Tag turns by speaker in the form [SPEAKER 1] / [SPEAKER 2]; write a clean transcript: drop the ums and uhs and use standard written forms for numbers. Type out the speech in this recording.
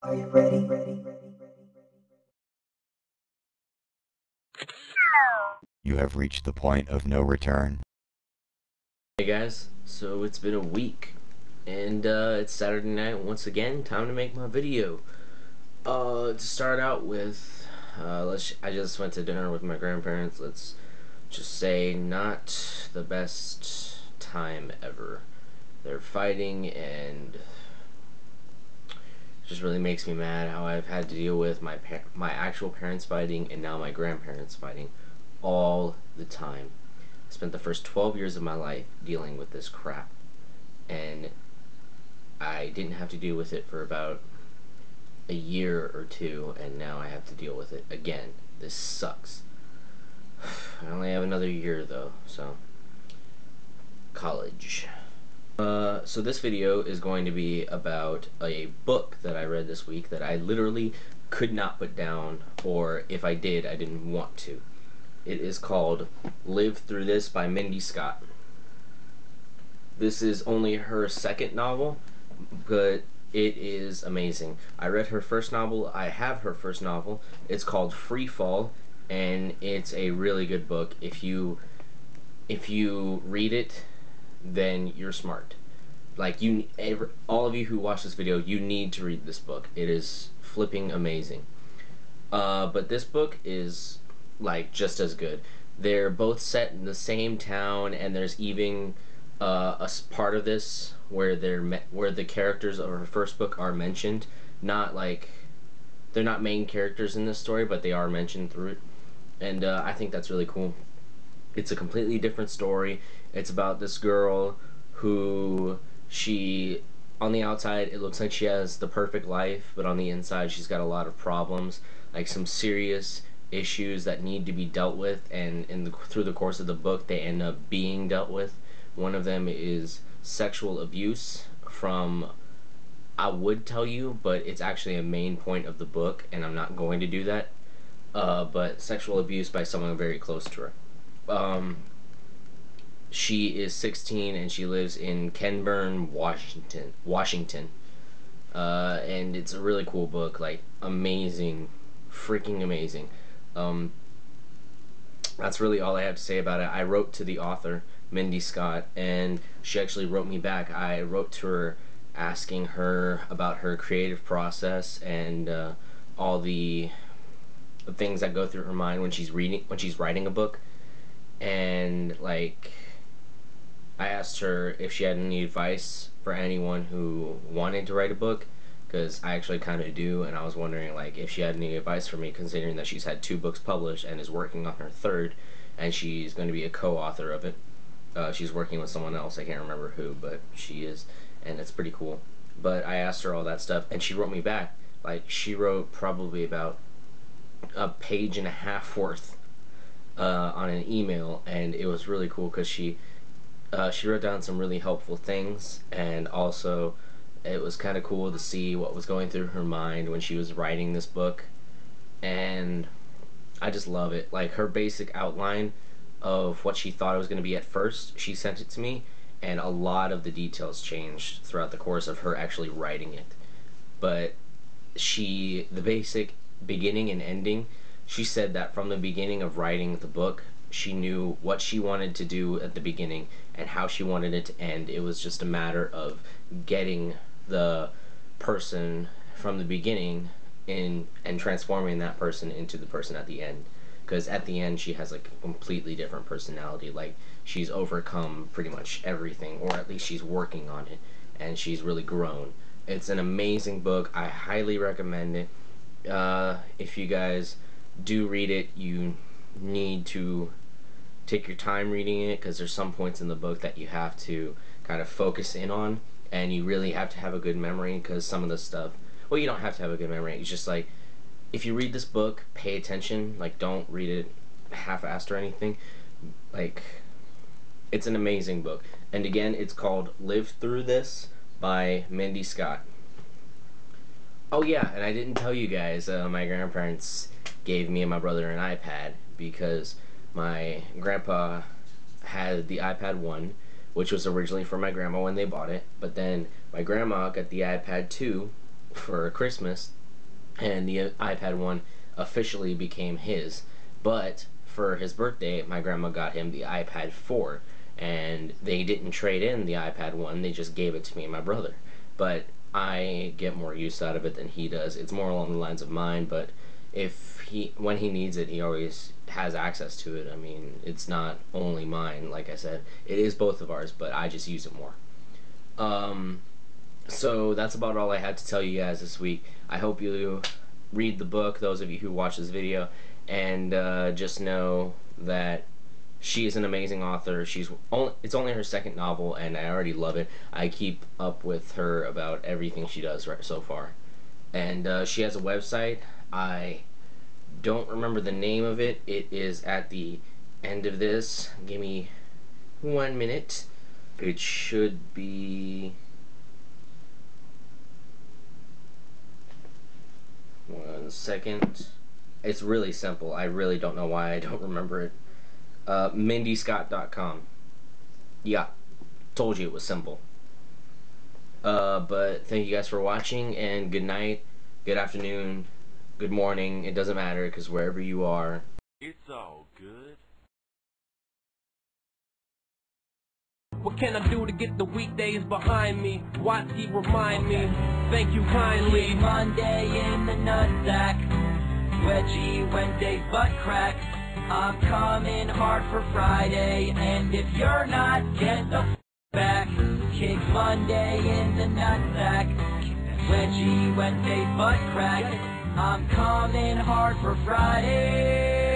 [SPEAKER 1] Are you ready?
[SPEAKER 2] You have reached the point of no return.
[SPEAKER 3] Hey guys, so it's been a week, and it's Saturday night once again. Time to make my video. To start out with, I just went to dinner with my grandparents. Let's just say not the best time ever. They're fighting, and it just really makes me mad how I've had to deal with my actual parents fighting and now my grandparents fighting all the time. I spent the first 12 years of my life dealing with this crap, and I didn't have to deal with it for about a year or two, and now I have to deal with it again. This sucks. I only have another year though, so college. So this video is going to be about a book that I read this week that I literally could not put down, or if I did, I didn't want to. It is called Live Through This by Mindi Scott. This is only her second novel, but it is amazing. I read her first novel. I have her first novel. It's called Free Fall, and it's a really good book. If you read it, then you're smart. Like all of you who watch this video, you need to read this book. It is flipping amazing. But this book is like just as good. They're both set in the same town, and there's even part of this where where the characters of her first book are mentioned. Not like they're not main characters in this story, but they are mentioned through it, and I think that's really cool. It's a completely different story. It's about this girl who she on the outside it looks like she has the perfect life, but on the inside she's got a lot of problems, like some serious issues that need to be dealt with, and through the course of the book they end up being dealt with. One of them is sexual abuse from, I would tell you, but it's actually a main point of the book, and I'm not going to do that. But sexual abuse by someone very close to her. Um, she is 16 and she lives in Kenburn, Washington. And it's a really cool book, like amazing, freaking amazing. Um, that's really all I have to say about it. I wrote to the author, Mindi Scott, and she actually wrote me back. I wrote to her asking her about her creative process and all the things that go through her mind when she's writing a book. And like, I asked her if she had any advice for anyone who wanted to write a book, because I actually kind of do, and I was wondering like if she had any advice for me, considering that she's had 2 books published and is working on her third, and she's going to be a co-author of it. She's working with someone else. I can't remember who, but she is, and it's pretty cool. But I asked her all that stuff, and she wrote me back. Like, she wrote probably about a page and a half worth on an email, and it was really cool because she wrote down some really helpful things, and also it was kind of cool to see what was going through her mind when she was writing this book, and I just love it. Like, her basic outline of what she thought it was going to be at first, she sent it to me, and a lot of the details changed throughout the course of her actually writing it. But the basic beginning and ending, she said that from the beginning of writing the book, she knew what she wanted to do at the beginning and how she wanted it to end. It was just a matter of getting the person from the beginning in and transforming that person into the person at the end. Because at the end, she has like a completely different personality. Like, she's overcome pretty much everything, or at least she's working on it, and she's really grown. It's an amazing book. I highly recommend it. If you guys do read it, you need to take your time reading it, because there's some points in the book that you have to kind of focus in on, and you really have to have a good memory, because some of the stuff, well, you don't have to have a good memory. It's just like, if you read this book, pay attention. Like, don't read it half-assed or anything. Like, it's an amazing book. And again, it's called Live Through This by Mindi Scott. Oh yeah, and I didn't tell you guys, my grandparents gave me and my brother an iPad, because my grandpa had the iPad 1, which was originally for my grandma when they bought it, but then my grandma got the iPad 2, for Christmas, and the iPad 1 officially became his. But for his birthday, my grandma got him the iPad 4, and they didn't trade in the iPad 1, they just gave it to me and my brother. But I get more use out of it than he does. It's more along the lines of mine, but when he needs it, he always has access to it. I mean, it's not only mine, like I said. It is both of ours, but I just use it more. So that's about all I had to tell you guys this week. I hope you read the book, those of you who watch this video, and just know that she is an amazing author. It's only her second novel, and I already love it. I keep up with her about everything she does right so far. And she has a website. I don't remember the name of it. It is at the end of this. Give me 1 minute. It should be... 1 second. It's really simple. I really don't know why I don't remember it. MindiScott.com. Yeah, told you it was simple. But thank you guys for watching, and good night, good afternoon, good morning. It doesn't matter, because wherever you are,
[SPEAKER 1] it's all good. What can I do to get the weekdays behind me? Watsky, remind me. Thank you kindly.
[SPEAKER 4] Monday in the nutsack, wedgie Wednesday butt crack. I'm coming hard for Friday, and if you're not, get the back. Kick Monday in the nutsack, wedgie Wednesday butt crack. I'm coming hard for Friday.